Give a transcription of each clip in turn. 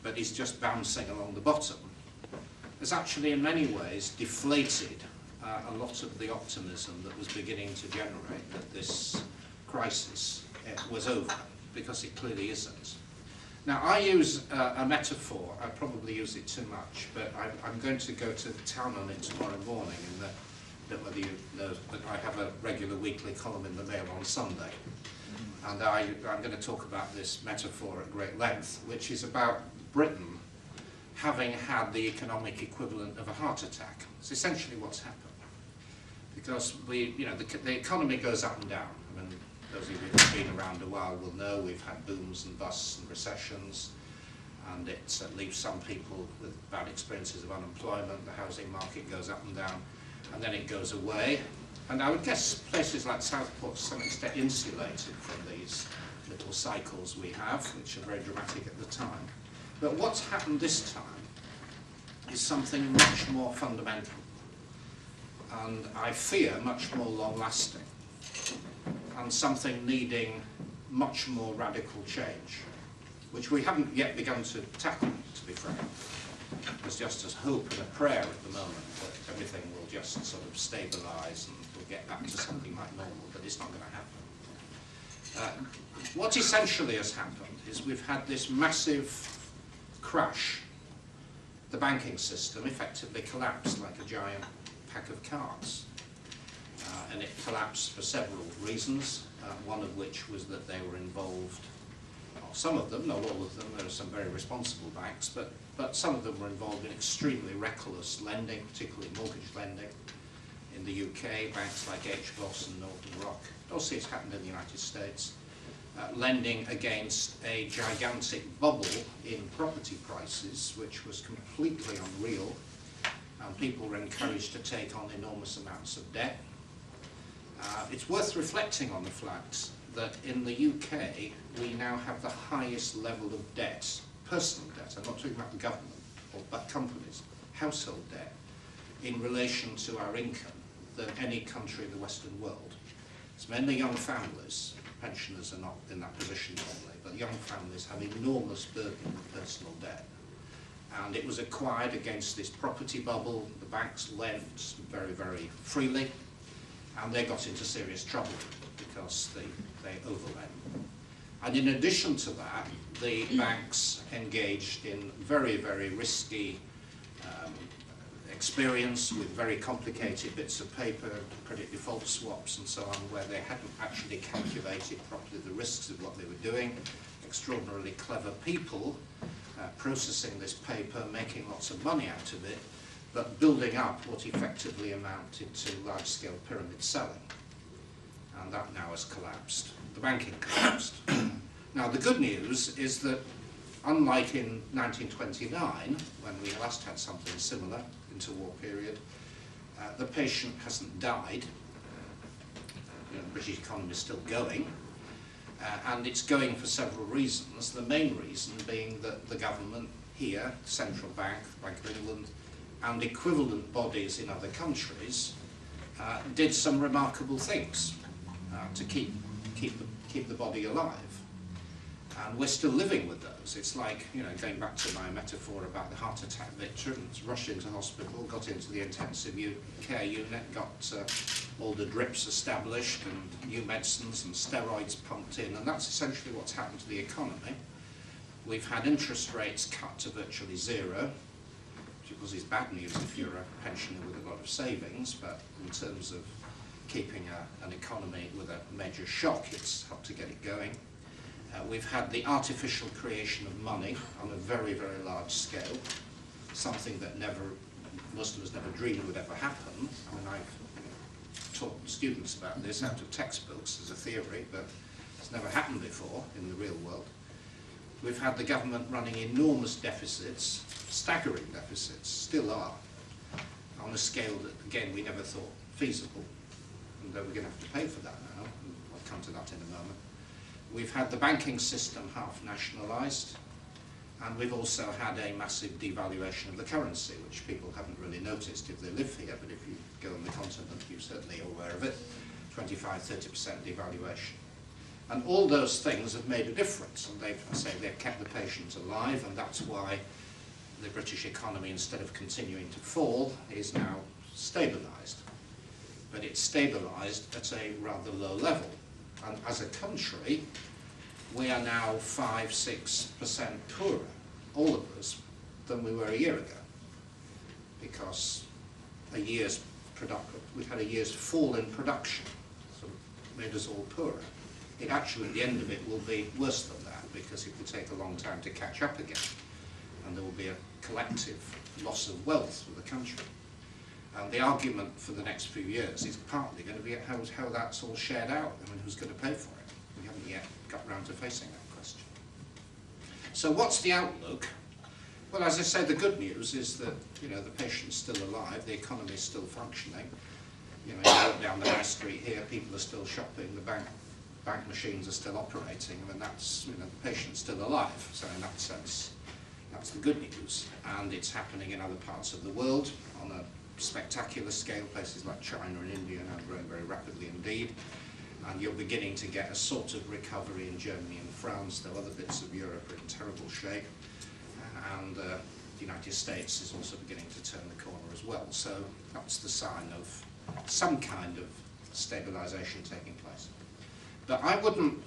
but is just bouncing along the bottom, has actually in many ways deflated a lot of the optimism that was beginning to generate that this crisis was over, because it clearly isn't. Now, I use a metaphor. I probably use it too much, but I'm going to go to town on it tomorrow morning. I don't know whether you know, but I have a regular weekly column in the Mail on Sunday. And I'm going to talk about this metaphor at great length, which is about Britain having had the economic equivalent of a heart attack. It's essentially what's happened. Because the economy goes up and down. I mean, those of you who've been around a while will know we've had booms and busts and recessions, and it leaves some people with bad experiences of unemployment. The housing market goes up and down, and then it goes away. And I would guess places like Southport to some extent insulated from these little cycles we have, which are very dramatic at the time. But what's happened this time is something much more fundamental, and I fear much more long-lasting, and something needing much more radical change, which we haven't yet begun to tackle, to be frank. There's just a hope and a prayer at the moment that everything will just sort of stabilise and we'll get back to something like normal, but it's not going to happen. What essentially has happened is we've had this massive crash. The banking system effectively collapsed like a giant pack of cards. And it collapsed for several reasons, one of which was that they were involved, well, some of them, not all of them, there are some very responsible banks, but some of them were involved in extremely reckless lending, particularly mortgage lending. In the UK, banks like HBOS and Northern Rock, also it's happened in the United States, lending against a gigantic bubble in property prices, which was completely unreal, and people were encouraged to take on enormous amounts of debt. It's worth reflecting on the fact that in the UK we now have the highest level of debt, personal debt, I'm not talking about the government, but companies, household debt, in relation to our income than any country in the Western world. It's mainly young families, pensioners are not in that position normally, but young families have enormous burden of personal debt. And it was acquired against this property bubble. The banks lent very, very freely, and they got into serious trouble because they overlent. And in addition to that, the banks engaged in very, very risky experience with very complicated bits of paper, credit default swaps and so on, where they hadn't actually calculated properly the risks of what they were doing. Extraordinarily clever people processing this paper, making lots of money out of it, but building up what effectively amounted to large-scale pyramid selling. And that now has collapsed. The banking collapsed. Now, the good news is that, unlike in 1929, when we last had something similar, interwar period, the patient hasn't died. The British economy is still going, and it's going for several reasons. The main reason being that the government here, Central Bank, Bank of England, and equivalent bodies in other countries did some remarkable things to keep the body alive. And we're still living with those. It's like, going back to my metaphor about the heart attack victims, rushed into hospital, got into the intensive care unit, got all the drips established and new medicines and steroids pumped in, and that's essentially what's happened to the economy. We've had interest rates cut to virtually zero, which of course is bad news if you're a pensioner with a lot of savings, but in terms of keeping an economy with a major shock, it's hard to get it going. We've had the artificial creation of money on a very, very large scale, something that most of us never dreamed would ever happen. I mean, I've taught students about this out of textbooks as a theory, but it's never happened before in the real world. We've had the government running enormous deficits, staggering deficits, still are, on a scale that, again, we never thought feasible, and we're going to have to pay for that now. I'll come to that in a moment. We've had the banking system half nationalised, and we've also had a massive devaluation of the currency, which people haven't really noticed if they live here, but if you go on the continent, you're certainly aware of it, 25–30% devaluation. And all those things have made a difference, and they've kept the patients alive, and that's why the British economy, instead of continuing to fall, is now stabilised. But it's stabilised at a rather low level. And as a country, we are now 5–6% poorer, all of us, than we were a year ago. Because we've had a year's fall in production, so it made us all poorer. It actually, at the end of it, will be worse than that, because it will take a long time to catch up again. And there will be a collective loss of wealth for the country. And the argument for the next few years is partly going to be how that's all shared out. I mean, who's going to pay for it? We haven't yet got round to facing that question. So what's the outlook? Well, as I say, the good news is that, you know, the patient's still alive, the economy is still functioning. You know, you walk down the high street here, people are still shopping, the bank machines are still operating. I mean, that's, you know, the patient's still alive. So in that sense, that's the good news. And it's happening in other parts of the world on a spectacular scale. Places like China and India are now growing very rapidly indeed. And you're beginning to get a sort of recovery in Germany and France, though other bits of Europe are in terrible shape. And the United States is also beginning to turn the corner as well. So that's the sign of some kind of stabilisation taking place. But I wouldn't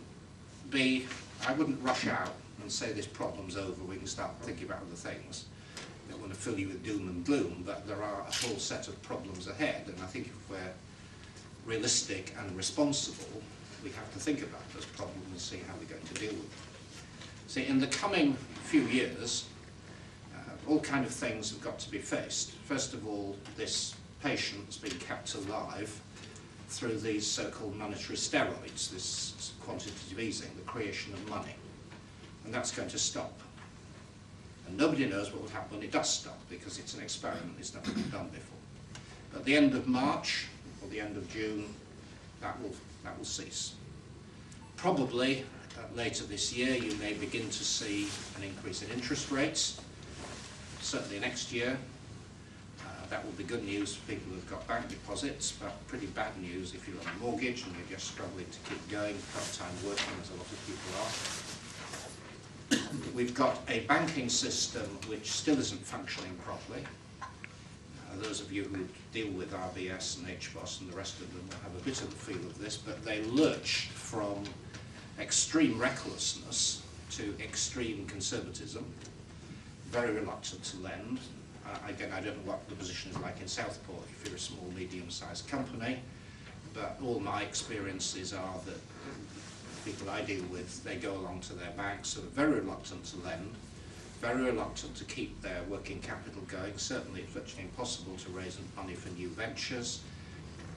rush out and say this problem's over, we can start thinking about other things. I don't want to fill you with doom and gloom, but there are a whole set of problems ahead, and I think if we're realistic and responsible, we have to think about those problems and see how we're going to deal with them. See, in the coming few years, all kind of things have got to be faced. First of all, this patient's been kept alive through these so-called monetary steroids, this quantitative easing, the creation of money. And that's going to stop. And nobody knows what will happen when it does stop, because it's an experiment, it's never been done before. At the end of March, or the end of June, that will cease. Probably later this year you may begin to see an increase in interest rates. Certainly next year. That will be good news for people who've got bank deposits, but pretty bad news if you're on a mortgage and you're just struggling to keep going, part-time working, as a lot of people are. We've got a banking system which still isn't functioning properly. Those of you who deal with RBS and HBOS and the rest of them will have a bit of a feel of this, but they lurched from extreme recklessness to extreme conservatism, very reluctant to lend. Again, I don't know what the position is like in Southport if you're a small, medium-sized company, but all my experiences are that people I deal with, they go along to their banks, so they're very reluctant to lend, very reluctant to keep their working capital going. Certainly it's virtually impossible to raise money for new ventures,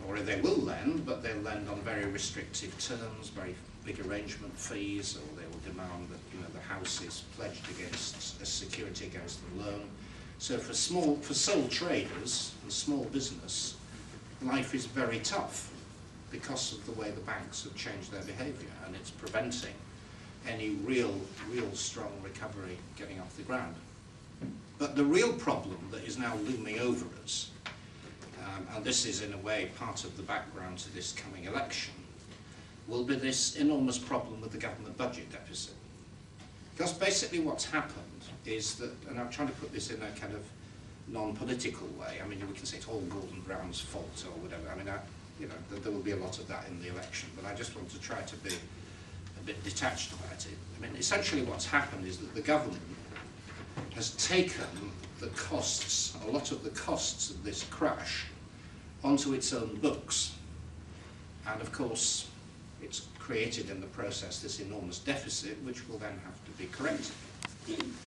or they will lend, but they'll lend on very restrictive terms, very big arrangement fees, or they will demand that, you know, the house is pledged against as security against the loan. So for sole traders and small business, life is very tough because of the way the banks have changed their behaviour, and it's preventing any real strong recovery getting off the ground. But the real problem that is now looming over us, and this is in a way part of the background to this coming election, will be this enormous problem with the government budget deficit. Because basically what's happened is that, and I'm trying to put this in a kind of non-political way, I mean, we can say it's all Gordon Brown's fault or whatever. I mean, you know, there will be a lot of that in the election, but I just want to try to be a bit detached about it. I mean, essentially what's happened is that the government has taken the costs, a lot of the costs of this crash, onto its own books. And of course, it's created in the process this enormous deficit, which will then have to be corrected.